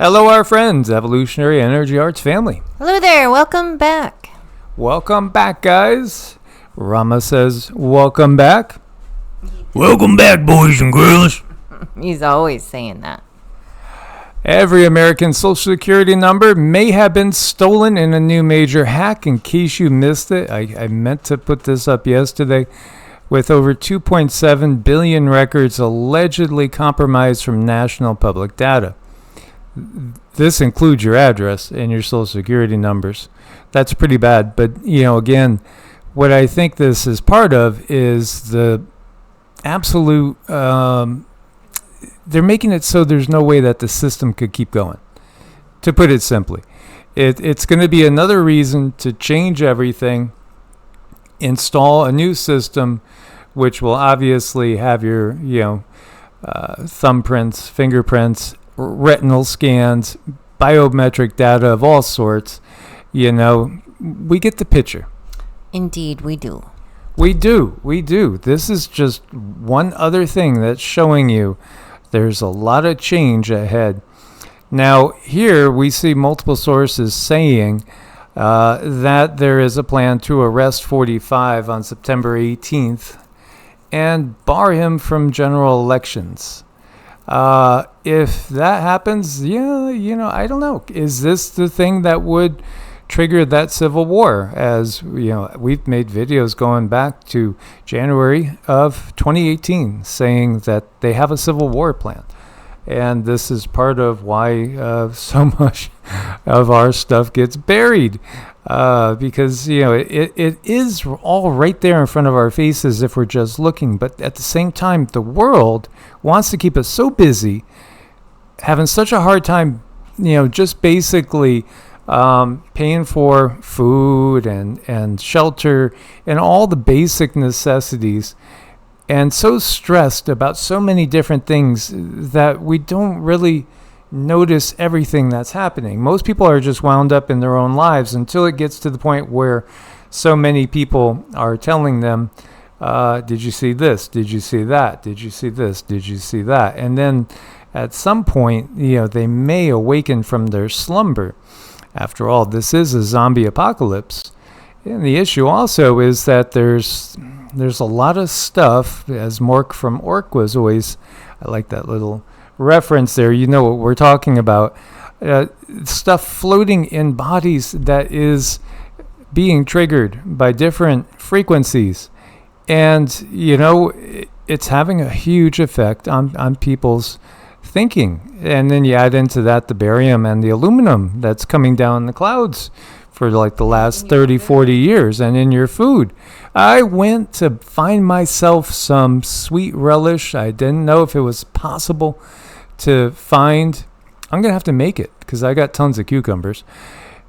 Hello, our friends, Evolutionary Energy Arts family. Hello there. Welcome back. Welcome back, guys. Rama says, welcome back. Welcome back, boys and girls. He's always saying that. Every American Social Security number may have been stolen in a new major hack. In case you missed it, I meant to put this up yesterday. With over 2.7 billion records allegedly compromised from national public data. This includes your address and your Social Security numbers. That's pretty bad. But, again, what I think this is part of is the absolute... they're making it so there's no way that the system could keep going. To put it simply, it's going to be another reason to change everything, install a new system, which will obviously have your, thumbprints, fingerprints, retinal scans, biometric data of all sorts. We get the picture. Indeed, we do. We do. This is just one other thing that's showing you there's a lot of change ahead. Now, here we see multiple sources saying that there is a plan to arrest 45 on September 18th and bar him from general elections. If that happens, I don't know. Is this the thing that would trigger that civil war? As we've made videos going back to January of 2018 saying that they have a civil war plan. And this is part of why so much of our stuff gets buried. Because, it is all right there in front of our faces if we're just looking. But at the same time, the world wants to keep us so busy, having such a hard time, just basically paying for food and shelter and all the basic necessities, and so stressed about so many different things that we don't really notice everything that's happening. Most people are just wound up in their own lives until it gets to the point where so many people are telling them, did you see this? Did you see that? Did you see this? Did you see that? And then at some point, they may awaken from their slumber. After all, this is a zombie apocalypse. And the issue also is that there's a lot of stuff, as Mork from Orc was always, I like that little reference there, you know what we're talking about, stuff floating in bodies that is being triggered by different frequencies. And, it's having a huge effect on people's thinking. And then you add into that the barium and the aluminum that's coming down the clouds for like the last 30, 40 years, and in your food. I went to find myself some sweet relish. I didn't know if it was possible to find. I'm going to have to make it because I got tons of cucumbers.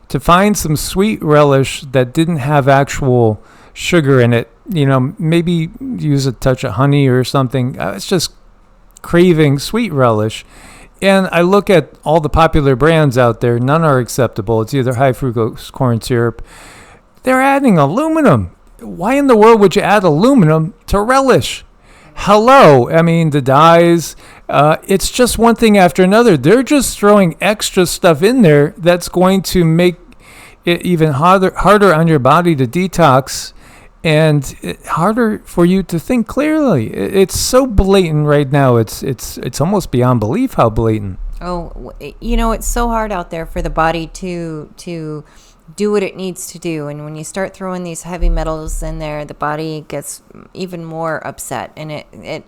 To find some sweet relish that didn't have actual sugar in it, maybe use a touch of honey or something. I was just craving sweet relish. And I look at all the popular brands out there. None are acceptable. It's either high fructose corn syrup. They're adding aluminum. Why in the world would you add aluminum to relish? Hello. I mean, the dyes. It's just one thing after another. They're just throwing extra stuff in there that's going to make it even harder on your body to detox, and harder for you to think clearly. It's so blatant right now. It's almost beyond belief how blatant. Oh, it's so hard out there for the body to do what it needs to do. And when you start throwing these heavy metals in there, the body gets even more upset, and it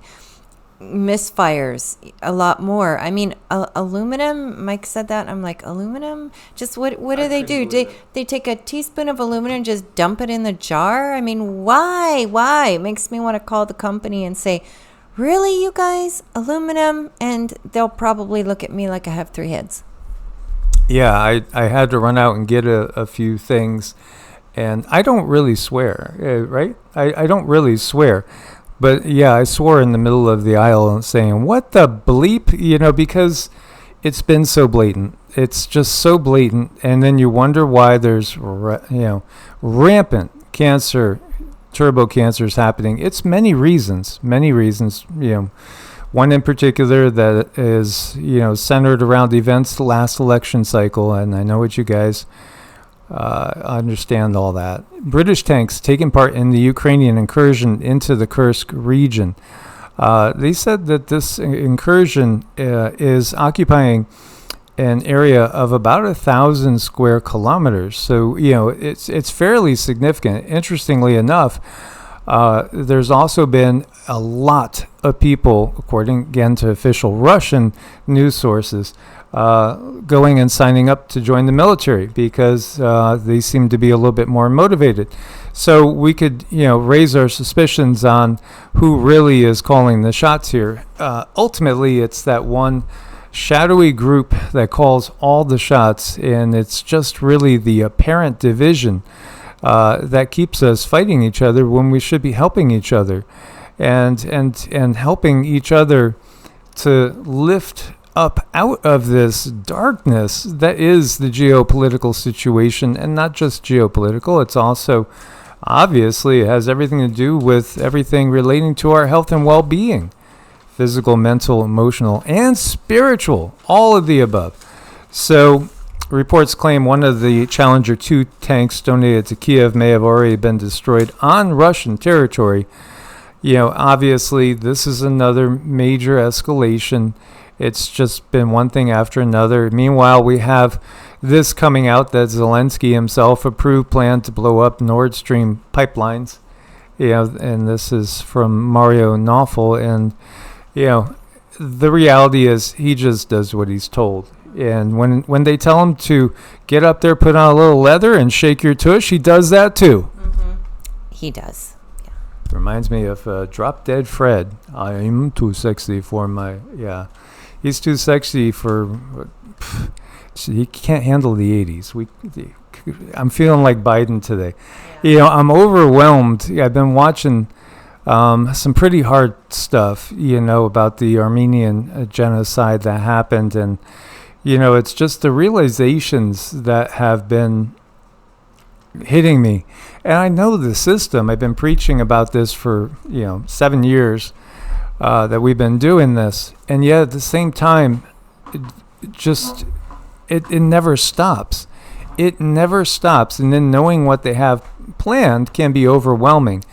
misfires a lot more. I mean, aluminum, Mike said that. I'm like, aluminum? Just what do they do? They take a teaspoon of aluminum and just dump it in the jar? I mean, why? It makes me want to call the company and say, really, you guys? Aluminum? And they'll probably look at me like I have three heads. Yeah, I had to run out and get a few things. And I don't really swear, right? I don't really swear. But yeah, I swore in the middle of the aisle saying, what the bleep? Because it's been so blatant. It's just so blatant. And then you wonder why there's, rampant cancer, turbo cancers happening. It's many reasons, One in particular that is, centered around events the last election cycle, and I know what you guys understand all that. British tanks taking part in the Ukrainian incursion into the Kursk region. They said that this incursion is occupying an area of about 1,000 square kilometers. So, it's fairly significant. Interestingly enough, there's also been a lot of people, according again to official Russian news sources, going and signing up to join the military because they seem to be a little bit more motivated. So we could, raise our suspicions on who really is calling the shots here. Ultimately, it's that one shadowy group that calls all the shots, and it's just really the apparent division that keeps us fighting each other when we should be helping each other, and helping each other to lift up out of this darkness that is the geopolitical situation. And not just geopolitical, it's also, obviously, it has everything to do with everything relating to our health and well-being. Physical, mental, emotional, and spiritual, all of the above. So, reports claim one of the Challenger 2 tanks donated to Kiev may have already been destroyed on Russian territory. Obviously, this is another major escalation. It's just been one thing after another. Meanwhile, we have this coming out that Zelensky himself approved plan to blow up Nord Stream pipelines. And this is from Mario Nawfal. And, the reality is he just does what he's told. And when they tell him to get up there, put on a little leather, and shake your tush, he does that too. Mm-hmm. He does. Yeah. Reminds me of Drop Dead Fred. I'm too sexy for my... Yeah. He's too sexy for... He can't handle the 80s. I'm feeling like Biden today. Yeah. I'm overwhelmed. I've been watching some pretty hard stuff, about the Armenian genocide that happened. And, it's just the realizations that have been hitting me. And I know the system. I've been preaching about this for, 7 years that we've been doing this. And yet at the same time, it never stops. It never stops. And then knowing what they have planned can be overwhelming.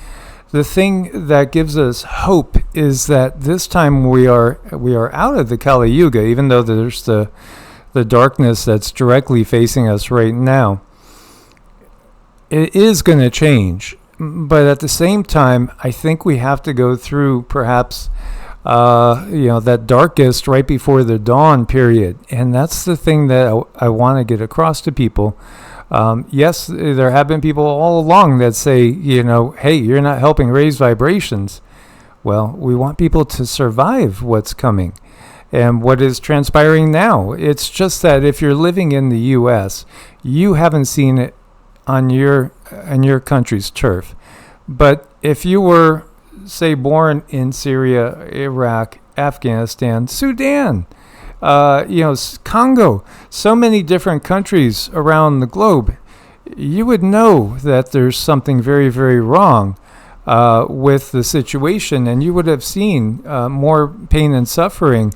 The thing that gives us hope is that this time we are out of the Kali Yuga, even though there's the darkness that's directly facing us right now. It is going to change, but at the same time, I think we have to go through perhaps that darkest right before the dawn period, and that's the thing that I want to get across to people. Yes, there have been people all along that say, hey, you're not helping raise vibrations. Well, we want people to survive what's coming and what is transpiring now. It's just that if you're living in the U.S., you haven't seen it on your country's turf. But if you were, say, born in Syria, Iraq, Afghanistan, Sudan, Congo, so many different countries around the globe, you would know that there's something very, very wrong with the situation, and you would have seen more pain and suffering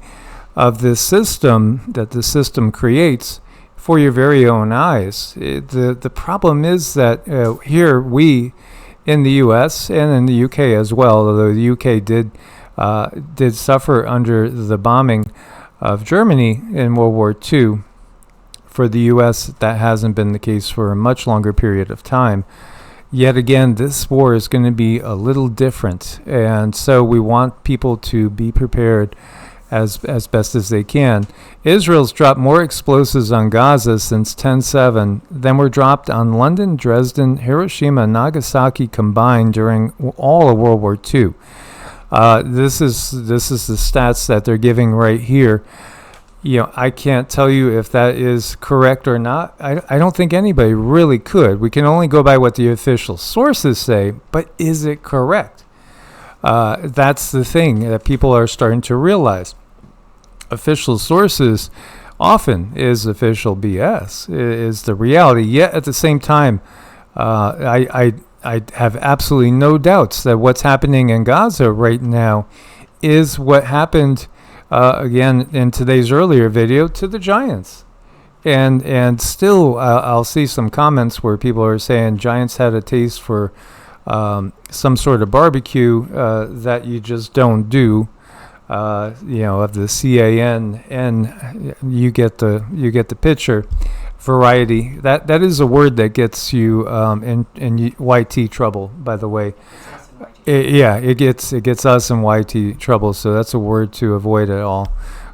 of this system that the system creates for your very own eyes. The problem is that here we in the U.S. and in the U.K. as well, although the U.K. did suffer under the bombing of Germany in World War II. For the U.S., that hasn't been the case for a much longer period of time. Yet again, this war is going to be a little different, and so we want people to be prepared as best as they can. Israel's dropped more explosives on Gaza since 10/7 than were dropped on London, Dresden, Hiroshima, and Nagasaki combined during all of World War II. This is the stats that they're giving right here. I can't tell you if that is correct or not. I don't think anybody really could. We can only go by what the official sources say, but is it correct? That's the thing that people are starting to realize. Official sources often is official BS, is the reality. Yet at the same time, I have absolutely no doubts that what's happening in Gaza right now is what happened, again, in today's earlier video to the giants. And still, I'll see some comments where people are saying giants had a taste for some sort of barbecue that you just don't do. Of the CAN, and you get the picture. Variety. That is a word that gets you in YT trouble. By the way, it gets us in YT trouble. So that's a word to avoid at all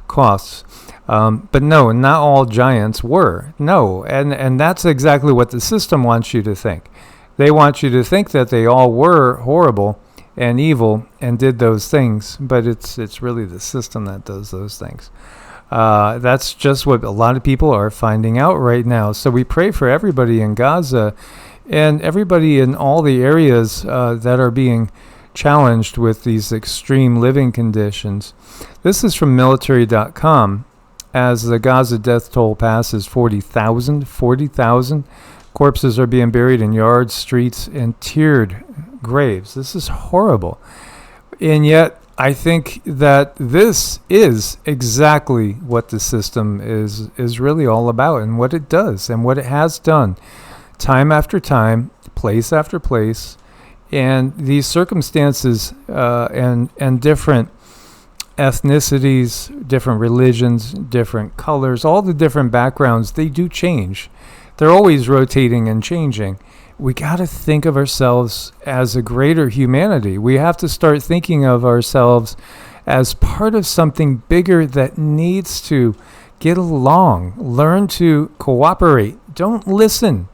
costs. But no, not all giants were. No, and that's exactly what the system wants you to think. They want you to think that they all were horrible and evil and did those things, but it's really the system that does those things. That's just what a lot of people are finding out right now. So we pray for everybody in Gaza and everybody in all the areas that are being challenged with these extreme living conditions. This is from military.com. As the Gaza death toll passes 40,000, corpses are being buried in yards, streets, and tiered graves. This is horrible. And yet, I think that this is exactly what the system is really all about, and what it does and what it has done time after time, place after place. And these circumstances and different ethnicities, different religions, different colors, all the different backgrounds, they do change. They're always rotating and changing. We got to think of ourselves as a greater humanity. We have to start thinking of ourselves as part of something bigger that needs to get along, learn to cooperate. Don't listen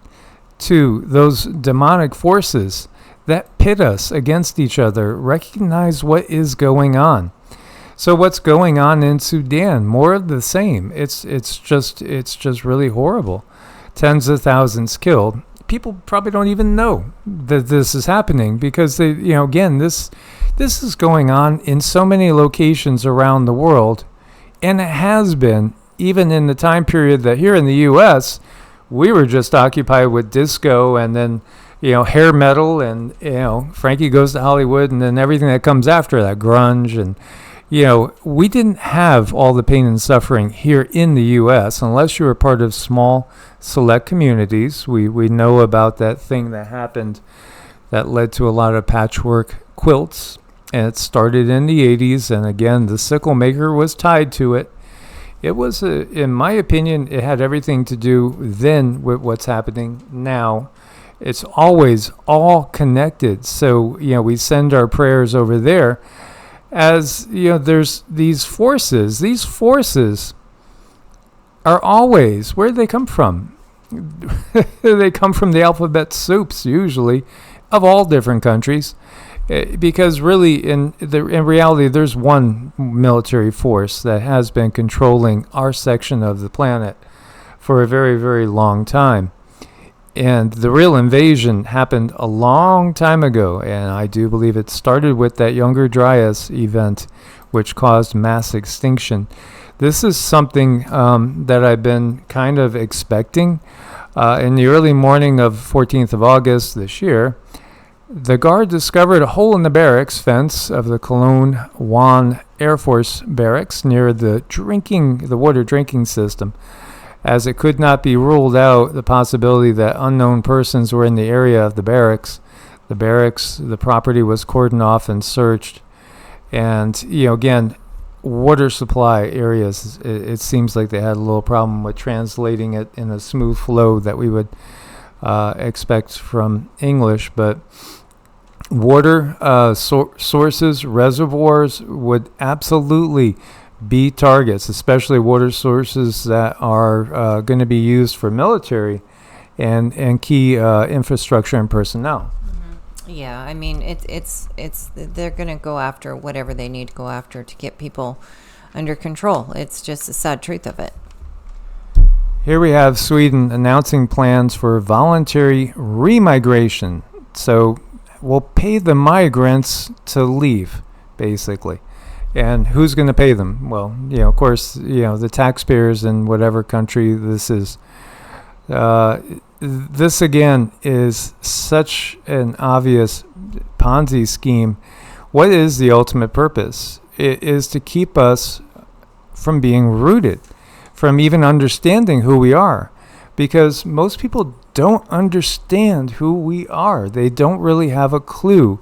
to those demonic forces that pit us against each other. Recognize what is going on. So what's going on in Sudan? More of the same. It's just really horrible. Tens of thousands killed. People probably don't even know that this is happening because they, again, this is going on in so many locations around the world, and it has been even in the time period that here in the U.S. we were just occupied with disco and then hair metal and Frankie Goes to Hollywood and then everything that comes after that, grunge, and we didn't have all the pain and suffering here in the U.S. unless you were part of small, select communities. We know about that thing that happened that led to a lot of patchwork quilts, and it started in the 80s, and again, the sickle maker was tied to it. It was, in my opinion, it had everything to do then with what's happening now. It's always all connected, so, we send our prayers over there. As there's these forces. These forces are always, where do they come from? They come from the alphabet soups, usually, of all different countries. Because really, in reality, there's one military force that has been controlling our section of the planet for a very, very long time. And the real invasion happened a long time ago, and I do believe it started with that Younger Dryas event, which caused mass extinction. This is something that I've been kind of expecting. In the early morning of 14th of August this year, the Guard discovered a hole in the barracks fence of the Cologne Wan Air Force Barracks near the water drinking system, as it could not be ruled out the possibility that unknown persons were in the area of the barracks. The property was cordoned off and searched. And, again, water supply areas, it seems like they had a little problem with translating it in a smooth flow that we would expect from English. But water sources, reservoirs would absolutely be targets, especially water sources that are going to be used for military and key infrastructure and personnel. Mm-hmm. Yeah, I mean, it's they're going to go after whatever they need to go after to get people under control. It's just the sad truth of it. Here we have Sweden announcing plans for voluntary remigration. So we'll pay the migrants to leave, basically. And who's going to pay them? Well, of course, the taxpayers in whatever country this is. This, again, is such an obvious Ponzi scheme. What is the ultimate purpose? is to keep us from being rooted, from even understanding who we are. Because most people don't understand who we are. They don't really have a clue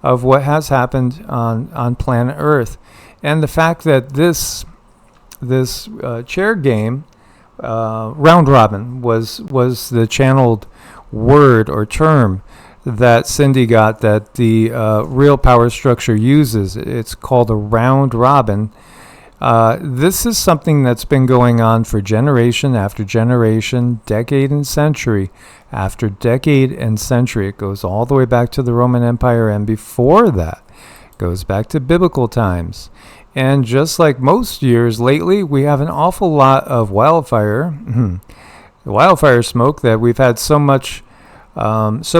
of what has happened on planet Earth. And the fact that this chair game, round robin, was the channeled word or term that Cindy got, that the real power structure uses. It's called a round robin. This is something that's been going on for generation after generation, decade and century after decade and century. It goes all the way back to the Roman Empire, and before that, it goes back to biblical times. And just like most years lately, we have an awful lot of wildfire smoke, that we've had so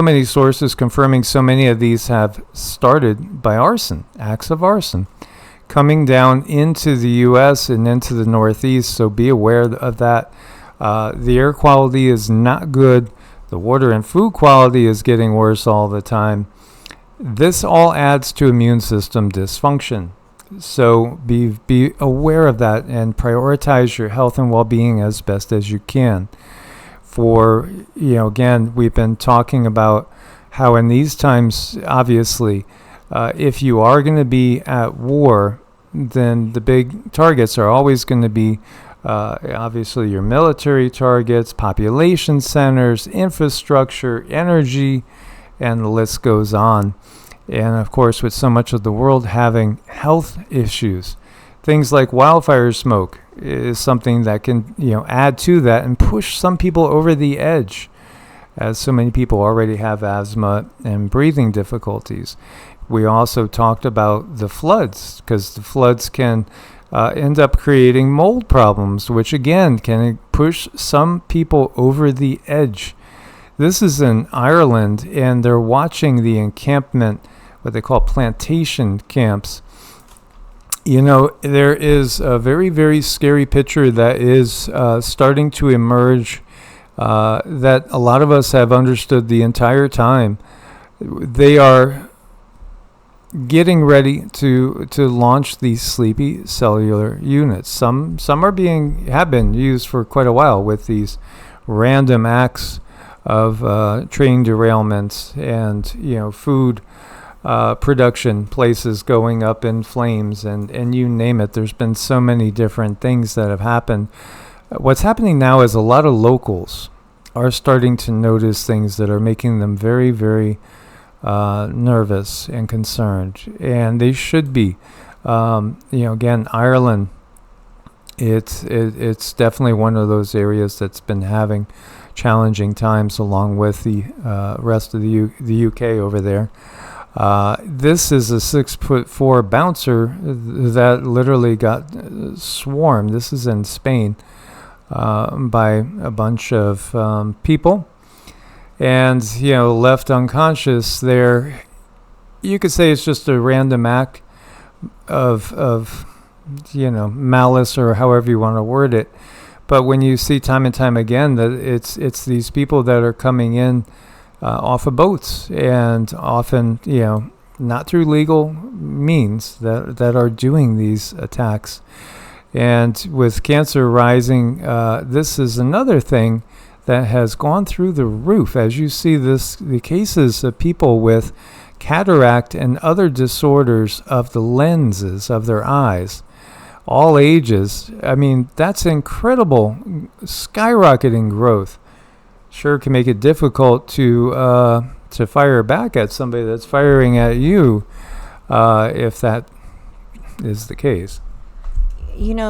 many sources confirming so many of these have started by arson, acts of arson, coming down into the U.S. and into the Northeast. So be aware of that. The air quality is not good. The water and food quality is getting worse all the time. This all adds to immune system dysfunction. So be aware of that and prioritize your health and well-being as best as you can. For, again, we've been talking about how in these times, obviously, if you are going to be at war, then the big targets are always going to be obviously your military targets, population centers, infrastructure, energy, and the list goes on. And of course, with so much of the world having health issues, things like wildfire smoke is something that can, add to that and push some people over the edge, as so many people already have asthma and breathing difficulties. We also talked about the floods, because the floods can end up creating mold problems, which again can push some people over the edge. This is in Ireland, and they're watching the encampment, what they call plantation camps. There is a very, very scary picture that is starting to emerge that a lot of us have understood the entire time. They are getting ready to launch these sleepy cellular units. Some have been used for quite a while with these random acts of train derailments and food production places going up in flames, and you name it. There's been so many different things that have happened. What's happening now is a lot of locals are starting to notice things that are making them very, very nervous and concerned, and they should be. Again, Ireland, it's definitely one of those areas that's been having challenging times, along with the rest of the UK over there. This is a 6'4" bouncer that literally got swarmed. This is in Spain by a bunch of people, and left unconscious there. You could say it's just a random act of malice, or however you want to word it. But when you see time and time again that it's these people that are coming in off of boats, and often not through legal means, that are doing these attacks. And with cancer rising, this is another thing that has gone through the roof. As you see the cases of people with cataract and other disorders of the lenses of their eyes, all ages. I mean, that's incredible, skyrocketing growth. Sure can make it difficult to fire back at somebody that's firing at you, if that is the case.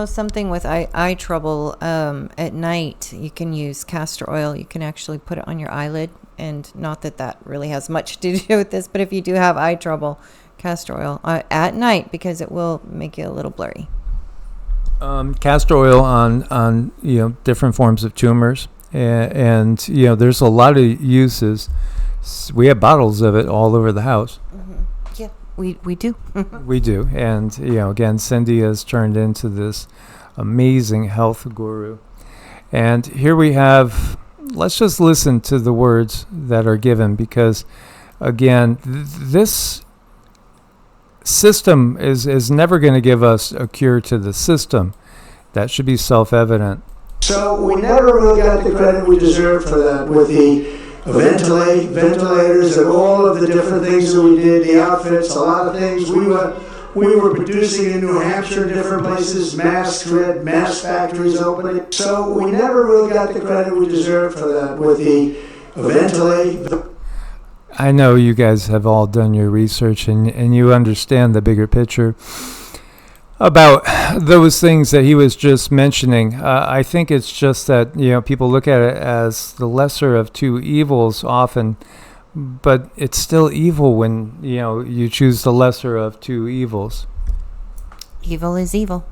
Something with eye trouble, at night, you can use castor oil. You can actually put it on your eyelid, and not that really has much to do with this, but if you do have eye trouble, castor oil at night, because it will make you a little blurry. Castor oil on different forms of tumors, and there's a lot of uses. We have bottles of it all over the house. Mm-hmm. Yeah, we do. We do, and again, Cindy has turned into this amazing health guru. And here we have. Let's just listen to the words that are given, because again, this system is never going to give us a cure to the system. That should be self-evident. So we never really got the credit we deserved for that with the ventilators and all of the different things that we did, the outfits, a lot of things. We were producing in New Hampshire, different places, masks, we had mask factories opening. So we never really got the credit we deserved for that with the ventilator. I know you guys have all done your research and you understand the bigger picture about those things that he was just mentioning. I think it's just that, people look at it as the lesser of two evils often, but it's still evil when, you choose the lesser of two evils. Evil is evil.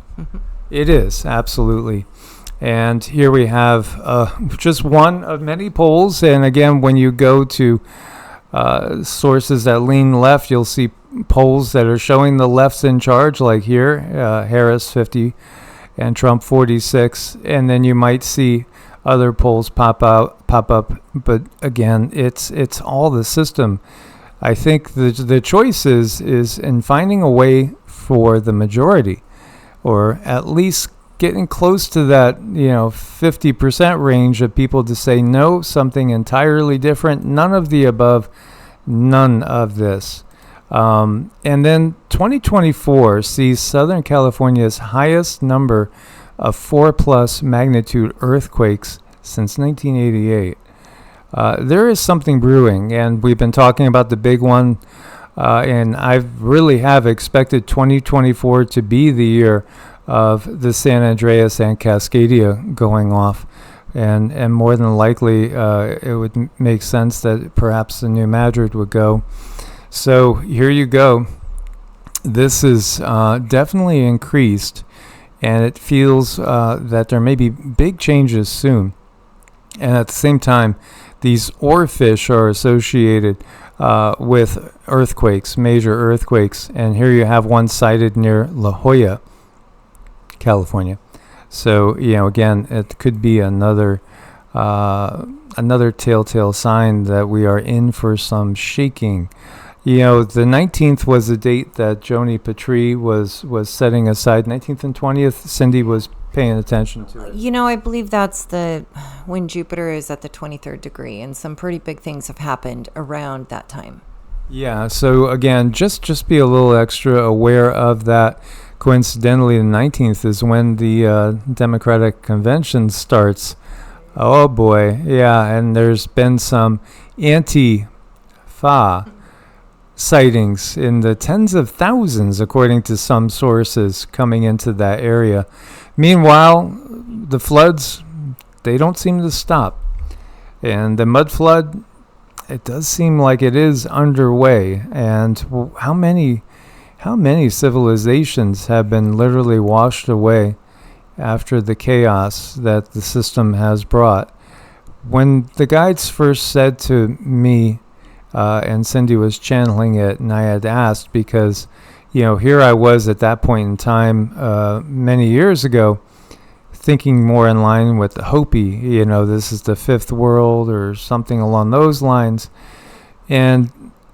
It is, absolutely. And here we have just one of many polls. And again, when you go to sources that lean left, you'll see polls that are showing the left's in charge, like here, Harris 50 and Trump 46, and then you might see other polls pop up. But again, it's all the system. I think the choice is in finding a way for the majority, or at least getting close to that 50% range of people to say no, something entirely different, none of the above, none of this. And then 2024 sees Southern California's highest number of 4+ magnitude earthquakes since 1988. There is something brewing, and we've been talking about the big one, and I really have expected 2024 to be the year of the San Andreas and Cascadia going off. And more than likely, it would make sense that perhaps the New Madrid would go. So here you go. This is definitely increased, and it feels that there may be big changes soon. And at the same time, these oarfish are associated with earthquakes, major earthquakes. And here you have one sighted near La Jolla, California. So, again, it could be another telltale sign that we are in for some shaking. The 19th was the date that Joni Petrie was setting aside. 19th and 20th, Cindy was paying attention to it. I believe that's when Jupiter is at the 23rd degree, and some pretty big things have happened around that time. Yeah, so again, just be a little extra aware of that. Coincidentally, the 19th is when the Democratic Convention starts. Oh boy, yeah, and there's been some Antifa sightings in the tens of thousands, according to some sources, coming into that area. Meanwhile, the floods, they don't seem to stop. And the mud flood, it does seem like it is underway. And how many civilizations have been literally washed away after the chaos that the system has brought? When the guides first said to me, and Cindy was channeling it, and I had asked because, here I was at that point in time many years ago, thinking more in line with the Hopi, this is the fifth world or something along those lines. And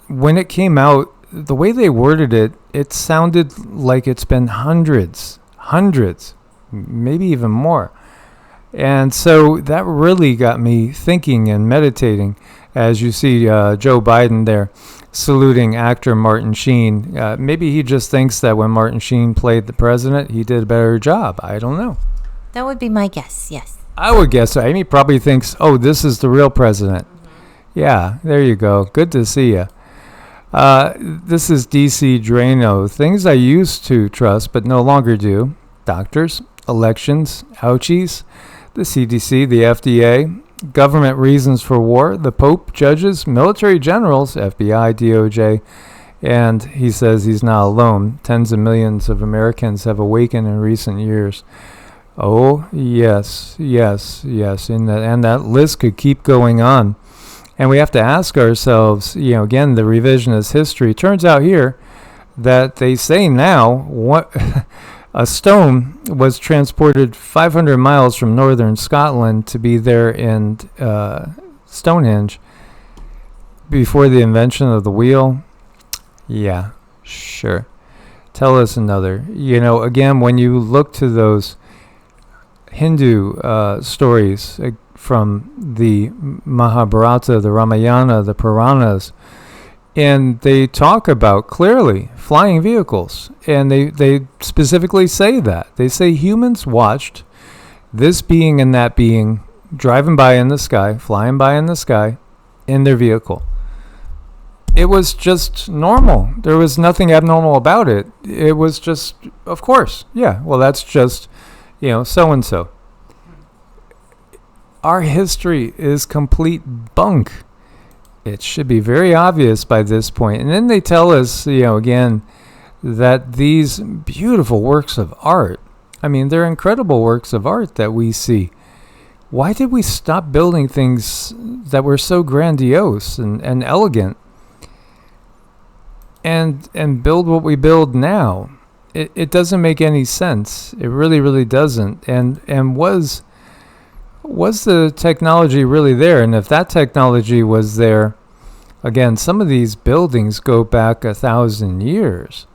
when it came out, the way they worded it, it sounded like it's been hundreds, maybe even more. And so that really got me thinking and meditating, as you see Joe Biden there saluting actor Martin Sheen. Maybe he just thinks that when Martin Sheen played the president, he did a better job. I don't know. That would be my guess, yes. I would guess so. Amy probably thinks, oh, this is the real president. Mm-hmm. Yeah, there you go. Good to see you. This is DC Drano. Things I used to trust but no longer do. Doctors, elections, ouchies, the CDC, the FDA, government reasons for war, the Pope, judges, military generals, FBI, DOJ, and he says he's not alone. Tens of millions of Americans have awakened in recent years. Oh, yes, and that list could keep going on. And we have to ask ourselves, again, the revisionist history. Turns out here that they say now what a stone was transported 500 miles from northern Scotland to be there in Stonehenge before the invention of the wheel. Yeah, sure. tell us another. Again, when you look to those Hindu stories from the Mahabharata, the Ramayana, the Puranas, and they talk about clearly flying vehicles, and they specifically say that. They say humans watched this being and that being driving by in the sky, flying by in the sky, in their vehicle. It was just normal. There was nothing abnormal about it. It was just, of course, yeah, well, that's just, so-and-so. Our history is complete bunk. It should be very obvious by this point. And then they tell us, again, that these beautiful works of art, they're incredible works of art that we see. Why did we stop building things that were so grandiose and elegant and build what we build now? It doesn't make any sense. It really, really doesn't. And was the technology really there? And if that technology was there, again, some of these buildings go back 1,000 years.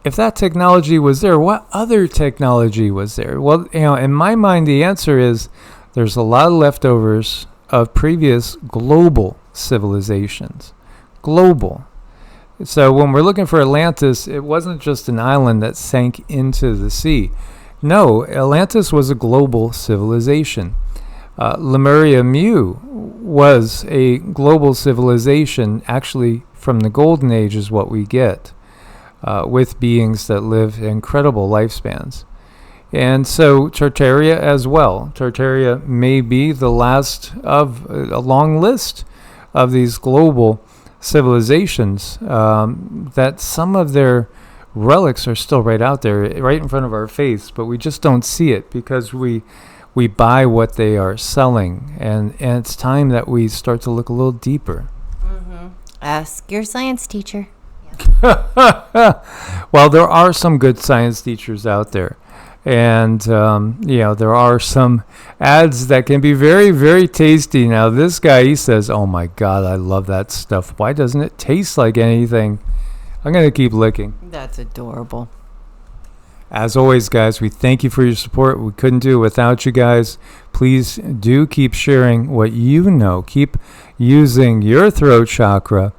If that technology was there, what other technology was there? Well, in my mind, the answer is there's a lot of leftovers of previous global civilizations. Global. So when we're looking for Atlantis, it wasn't just an island that sank into the sea. No, Atlantis was a global civilization. Lemuria Mu was a global civilization, actually from the Golden Age is what we get, with beings that live incredible lifespans. And so Tartaria as well. Tartaria may be the last of a long list of these global civilizations that some of their relics are still right out there, right in front of our face, but we just don't see it because we buy what they are selling, and it's time that we start to look a little deeper. Mm-hmm. Ask your science teacher. Well, there are some good science teachers out there, and there are some ads that can be very, very tasty. Now, this guy, he says, "Oh my God, I love that stuff. Why doesn't it taste like anything?" I'm gonna keep licking. That's adorable. As always, guys, we thank you for your support. We couldn't do it without you guys. Please do keep sharing what you know. Keep using your throat chakra.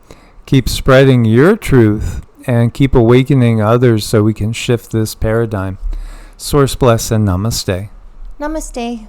Keep spreading your truth. And keep awakening others so we can shift this paradigm. Source bless and namaste. Namaste.